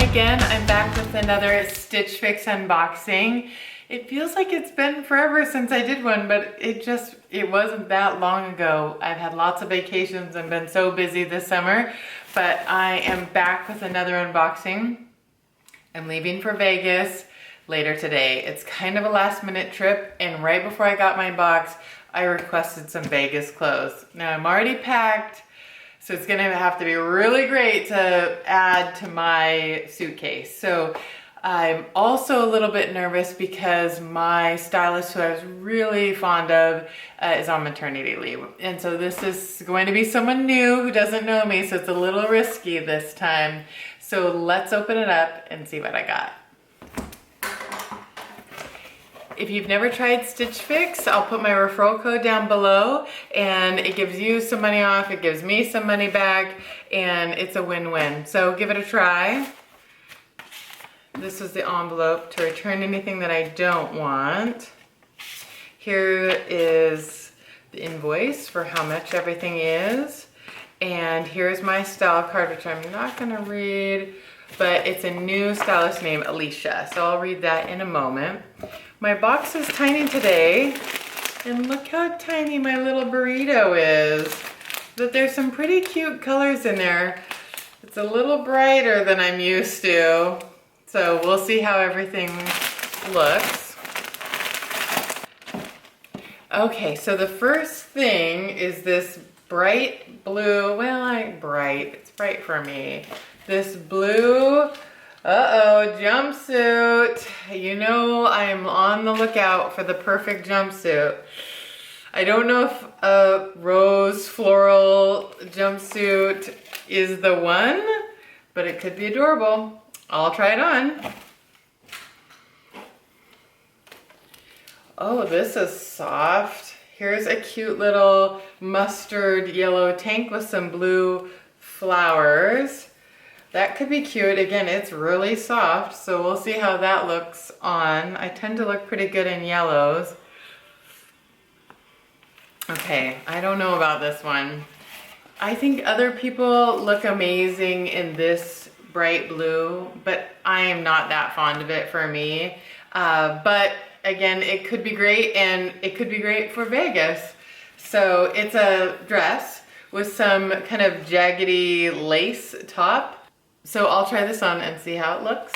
again. I'm back with another Stitch Fix unboxing. It feels like it's been forever since I did one, but it wasn't that long ago. I've had lots of vacations and been so busy this summer, but I am back with another unboxing. I'm leaving for Vegas later today. It's kind of a last minute trip, and right before I got my box, I requested some Vegas clothes. Now I'm already packed, so it's gonna have to be really great to add to my suitcase. So I'm also a little bit nervous because my stylist, who I was really fond of, is on maternity leave. And so this is going to be someone new who doesn't know me, so it's a little risky this time. So let's open it up and see what I got. If you've never tried Stitch Fix, I'll put my referral code down below, and it gives you some money off, it gives me some money back, and it's a win-win. So give it a try. This is the envelope to return anything that I don't want. Here is the invoice for how much everything is. And here's my style card, which I'm not gonna read, but it's a new stylist named Alicia, so I'll read that in a moment. My box is tiny today, and look how tiny my little burrito is. But there's some pretty cute colors in there. It's a little brighter than I'm used to, so we'll see how everything looks. Okay, so the first thing is this bright blue, it's bright for me. This blue, jumpsuit. You know I'm on the lookout for the perfect jumpsuit. I don't know if a rose floral jumpsuit is the one, but it could be adorable. I'll try it on. Oh, this is soft. Here's a cute little mustard yellow tank with some blue flowers. That could be cute. Again, it's really soft, so we'll see how that looks on. I tend to look pretty good in yellows. Okay, I don't know about this one. I think other people look amazing in this bright blue, but I am not that fond of it for me. But again, it could be great, and it could be great for Vegas. So it's a dress with some kind of jaggedy lace top. So I'll try this on and see how it looks.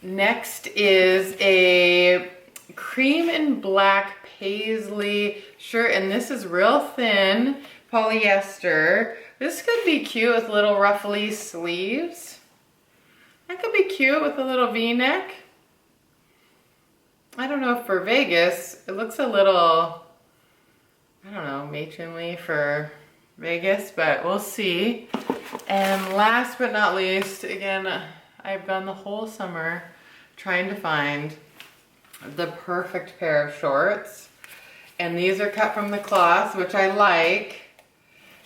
Next is a cream and black paisley shirt, and this is real thin polyester. This could be cute with little ruffly sleeves. That could be cute with a little V-neck. I don't know if for Vegas, it looks a little, I don't know, matronly for Vegas, but we'll see. And last but not least, again, I've gone the whole summer trying to find the perfect pair of shorts. And these are cut from the Kloth, which I like.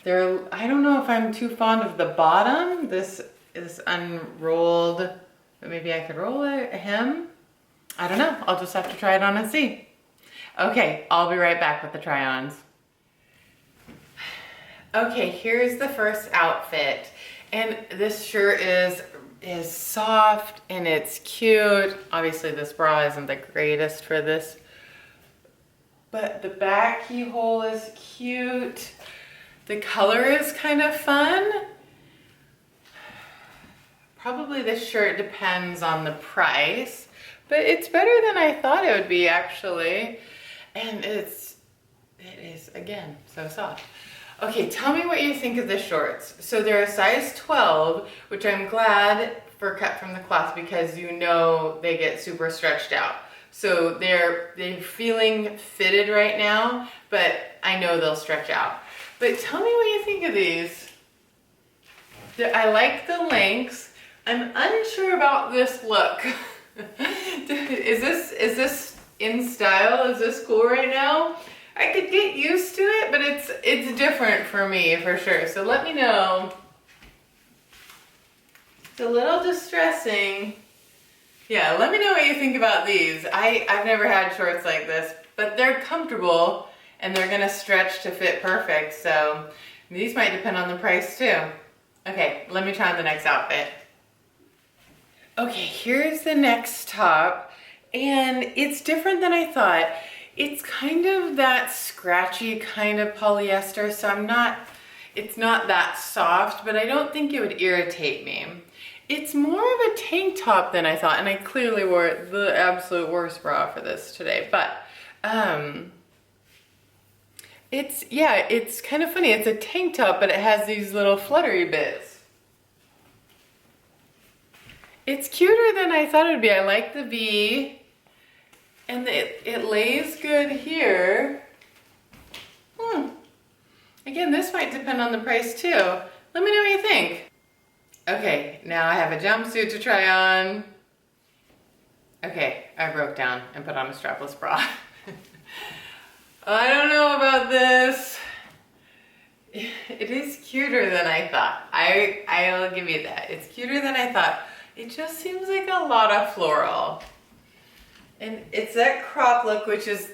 I don't know if I'm too fond of the bottom. This is unrolled, but maybe I could roll a hem. I don't know, I'll just have to try it on and see. Okay, I'll be right back with the try-ons. Okay, here's the first outfit, and this shirt is soft and it's cute. Obviously this bra isn't the greatest for this, but the back keyhole is cute. The color is kind of fun. Probably this shirt depends on the price, but it's better than I thought it would be actually, and it is again so soft. Okay, tell me what you think of the shorts. So they're a size 12, which I'm glad for cut from the Kloth because you know they get super stretched out. So they're feeling fitted right now, but I know they'll stretch out. But tell me what you think of these. I like the lengths. I'm unsure about this look. Is this in style? Is this cool right now? I could get used to it, but it's different for me for sure. So let me know. It's a little distressing. Yeah, let me know what you think about these. I've never had shorts like this, but they're comfortable and they're gonna stretch to fit perfect. So these might depend on the price too. Okay, let me try on the next outfit. Okay, here's the next top, and it's different than I thought. It's kind of that scratchy kind of polyester, so it's not that soft, but I don't think it would irritate me. It's more of a tank top than I thought, and I clearly wore the absolute worst bra for this today, but it's kind of funny. It's a tank top, but it has these little fluttery bits. It's cuter than I thought it would be. I like the V, and it lays good here. Again, this might depend on the price too. Let me know what you think. Okay, now I have a jumpsuit to try on. Okay, I broke down and put on a strapless bra. I don't know about this. It is cuter than I thought. I'll give you that. It's cuter than I thought. It just seems like a lot of floral. And it's that crop look, which is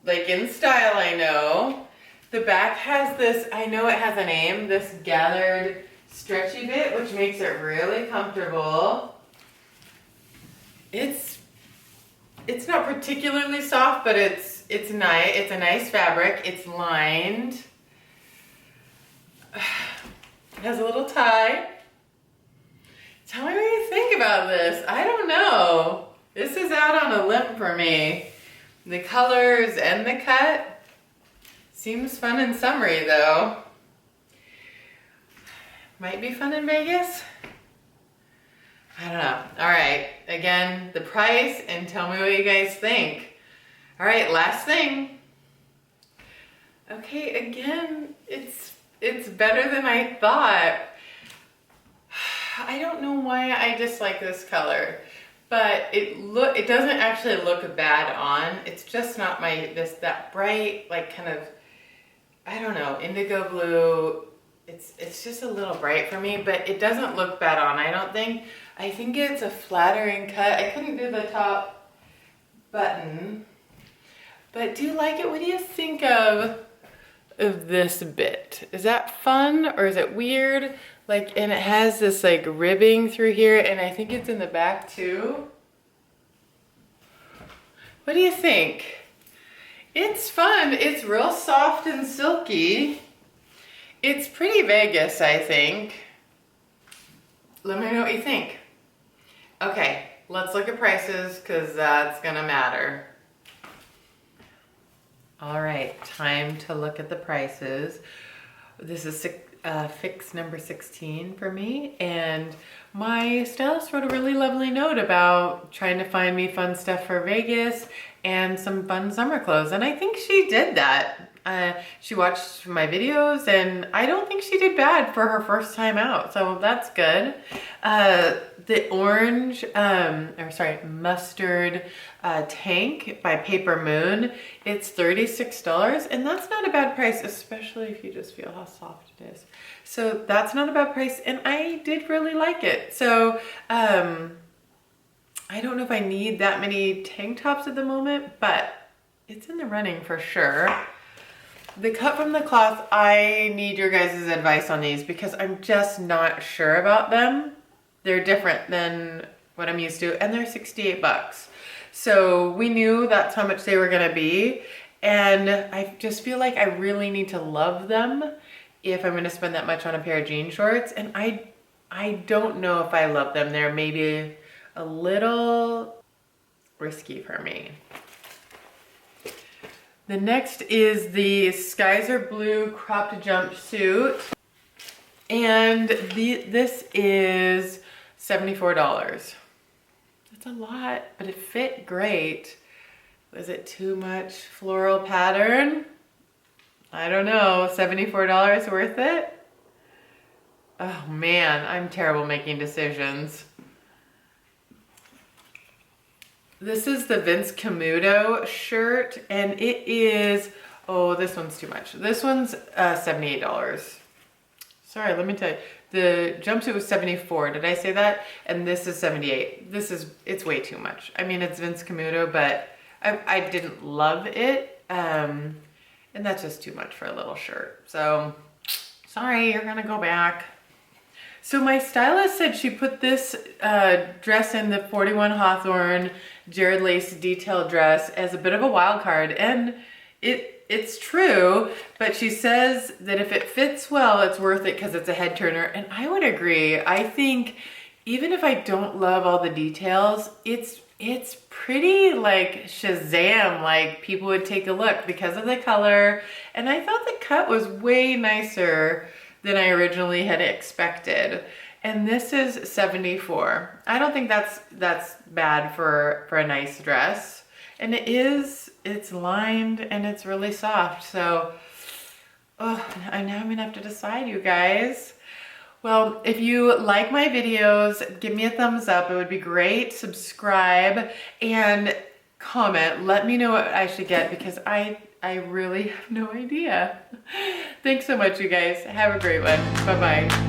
like in style, I know. The back has this, I know it has a name, this gathered stretchy bit, which makes it really comfortable. It's not particularly soft, but it's nice. It's a nice fabric. It's lined. It has a little tie. Tell me what you think about this. I don't know. This is out on a limb for me. The colors and the cut seems fun and summery though. Might be fun in Vegas. I don't know. All right, again, the price, and tell me what you guys think. All right, last thing. Okay, again, it's better than I thought. I don't know why I dislike this color, but it doesn't actually look bad on. It's just not that bright, like kind of, I don't know, indigo blue. It's just a little bright for me, but it doesn't look bad on, I don't think. I think it's a flattering cut. I couldn't do the top button, but do you like it? What do you think of this bit? Is that fun or is it weird? Like, and it has this like ribbing through here, and I think it's in the back too. What do you think? It's fun. It's real soft and silky. It's pretty Vegas, I think. Let me know what you think. Okay, let's look at prices because that's gonna matter. All right, time to look at the prices. This is fix number 16 for me, and my stylist wrote a really lovely note about trying to find me fun stuff for Vegas and some fun summer clothes, and I think she did that. She watched my videos, and I don't think she did bad for her first time out, so that's good. The orange, mustard tank by Papermoon, it's $36, and that's not a bad price, especially if you just feel how soft it is. So that's not a bad price, and I did really like it. So I don't know if I need that many tank tops at the moment, but it's in the running for sure. The cut from the Kloth, I need your guys' advice on these because I'm just not sure about them. They're different than what I'm used to, and they're 68 bucks. So we knew that's how much they were gonna be, and I just feel like I really need to love them if I'm gonna spend that much on a pair of jean shorts, and I don't know if I love them. They're maybe a little risky for me. The next is the Skies Are Blue cropped jumpsuit, and this is $74. That's a lot, but it fit great. Was it too much floral pattern? I don't know, $74 worth it? Oh man, I'm terrible making decisions. This is the Vince Camuto shirt, and it is, oh, this one's too much. This one's $78. Sorry, let me tell you. The jumpsuit was $74. Did I say that? And this is $78. It's way too much. I mean, it's Vince Camuto, but I didn't love it. And that's just too much for a little shirt. So, sorry, you're gonna go back. So my stylist said she put this dress in the 41 Hawthorne Gerald lace detail dress as a bit of a wild card, and it's true, but she says that if it fits well, it's worth it because it's a head turner, and I would agree. I think even if I don't love all the details, it's pretty like Shazam, like people would take a look because of the color, and I thought the cut was way nicer than I originally had expected. And this is 74. I don't think that's bad for a nice dress. And it's lined and it's really soft. So, now I'm gonna have to decide, you guys. Well, if you like my videos, give me a thumbs up. It would be great. Subscribe and comment. Let me know what I should get because I really have no idea. Thanks so much, you guys. Have a great one. Bye-bye.